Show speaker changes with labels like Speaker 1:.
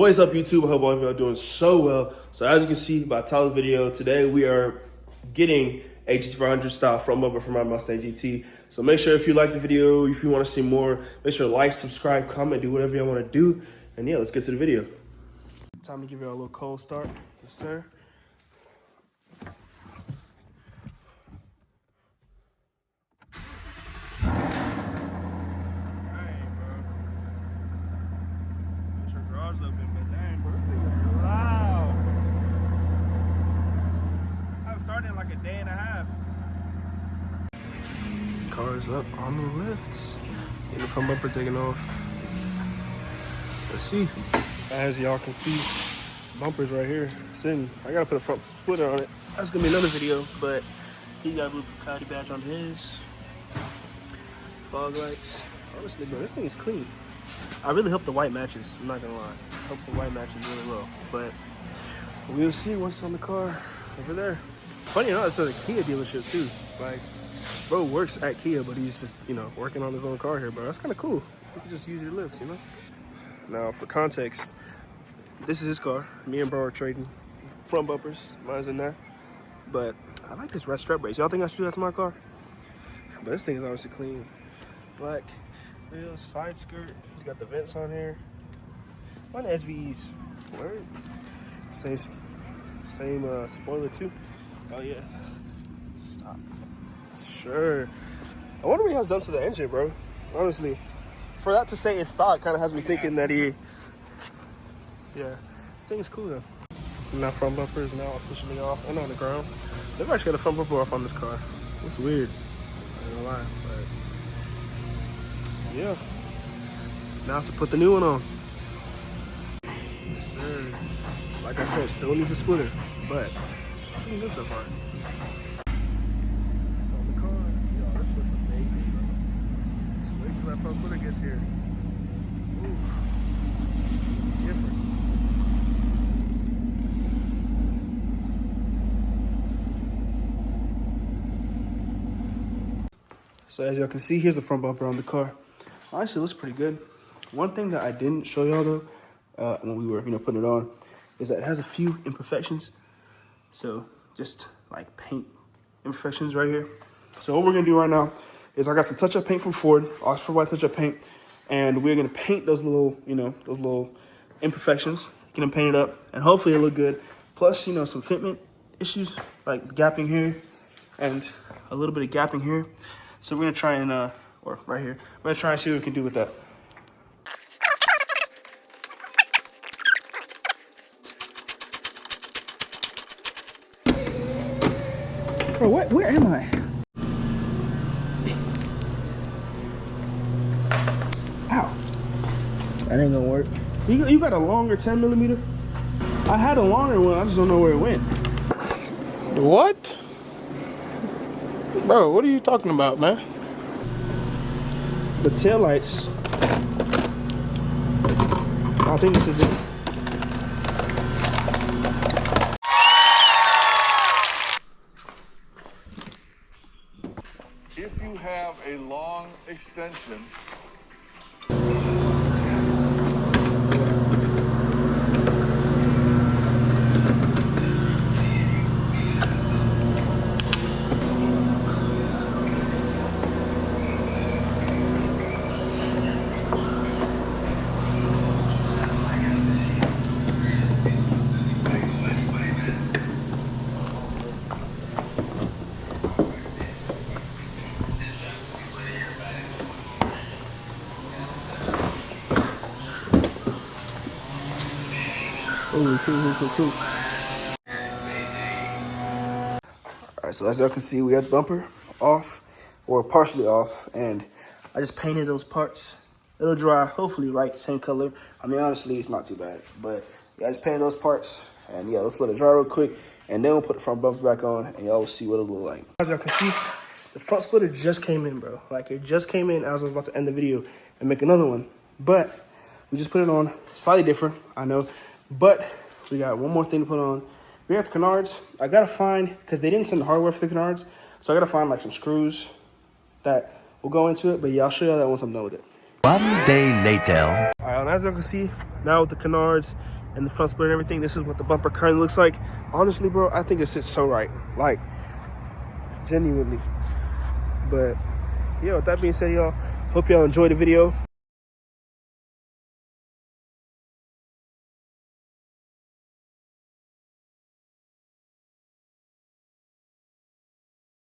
Speaker 1: What is up, YouTube? I hope all of y'all are doing so well. So as you can see by the title of the video, today we are getting a GT500 style front bumper for my Mustang GT. So make sure if you like the video, if you want to see more, make sure to like, subscribe, comment, do whatever y'all want to do. And yeah, let's get to the video. Time to give y'all a little cold start. Yes, sir. Cars up on the lifts. Get the front bumper taken off. Let's see. As y'all can see, bumpers right here sitting. I gotta put a front splitter on it. That's gonna be another video, but he's got a blue Ducati badge on his. Fog lights. Honestly, bro, this thing is clean. I really hope the white matches. I'm not gonna lie. I hope the white matches really well. But we'll see what's on the car over there. Funny enough, it's at a Kia dealership too. Like, bro works at Kia, but he's just, you know, working on his own car here, bro. That's kind of cool. You can just use your lifts, you know? Now, for context, this is his car. Me and bro are trading front bumpers. Mine's in there. But I like this red strap brace. Y'all think I should do that to my car? But this thing is obviously clean. Black wheels, side skirt. He's got the vents on here. Mine SVEs. Word. Same spoiler too. Oh yeah. Stop. Sure. I wonder what he has done to the engine, bro. Honestly, for that to say it's stock kind of has me thinking that he. Yeah, this thing is cool though. Now front bumper is now officially off and on the ground. They've actually got a front bumper off on this car. It's weird. I ain't gonna lie, but yeah. Now to put the new one on. Sure. Like I said, still needs a splitter, but it's pretty good so far. Looks amazing, bro. Just wait till that front splitter gets here. Ooh, it's different. So as y'all can see, here's the front bumper on the car. Honestly, it looks pretty good. One thing that I didn't show y'all though, when we were, putting it on, is that it has a few imperfections. So just like paint imperfections right here. So what we're gonna do right now is I got some touch-up paint from Ford, Oxford White touch-up paint, and we're gonna paint those little, those little imperfections. Get them painted up, and hopefully it'll look good. Plus, some fitment issues like gapping here and a little bit of gapping here. So we're gonna try and, or right here, we're gonna try and see what we can do with that. Bro, where am I? Ow. That ain't gonna work. You got a longer 10mm? I had a longer one, I just don't know where it went.
Speaker 2: What? Bro, what are you talking about, man?
Speaker 1: The taillights. I think this is it.
Speaker 3: If you have a long extension,
Speaker 1: Cool. Alright, so as y'all can see, we got the bumper off, or partially off, and I just painted those parts. It'll dry, hopefully right, same color. I mean, honestly, it's not too bad, but yeah, I just painted those parts, and yeah, let's let it dry real quick, and then we'll put the front bumper back on, and y'all will see what it'll look like. As y'all can see, the front splitter just came in, bro. Like, it just came in as I was about to end the video and make another one, but we just put it on, slightly different, I know, but we got one more thing to put on. We got the canards. I gotta find, because they didn't send the hardware for the canards, so I gotta find like some screws that will go into it. But yeah, I'll show y'all that once I'm done with it.
Speaker 4: One day later.
Speaker 1: All right, and as you can see, now with the canards and the front split and everything, this is what the bumper currently looks like. Honestly, bro, I think it sits so right. Like, genuinely. But, yeah, with that being said, y'all, hope y'all enjoyed the video.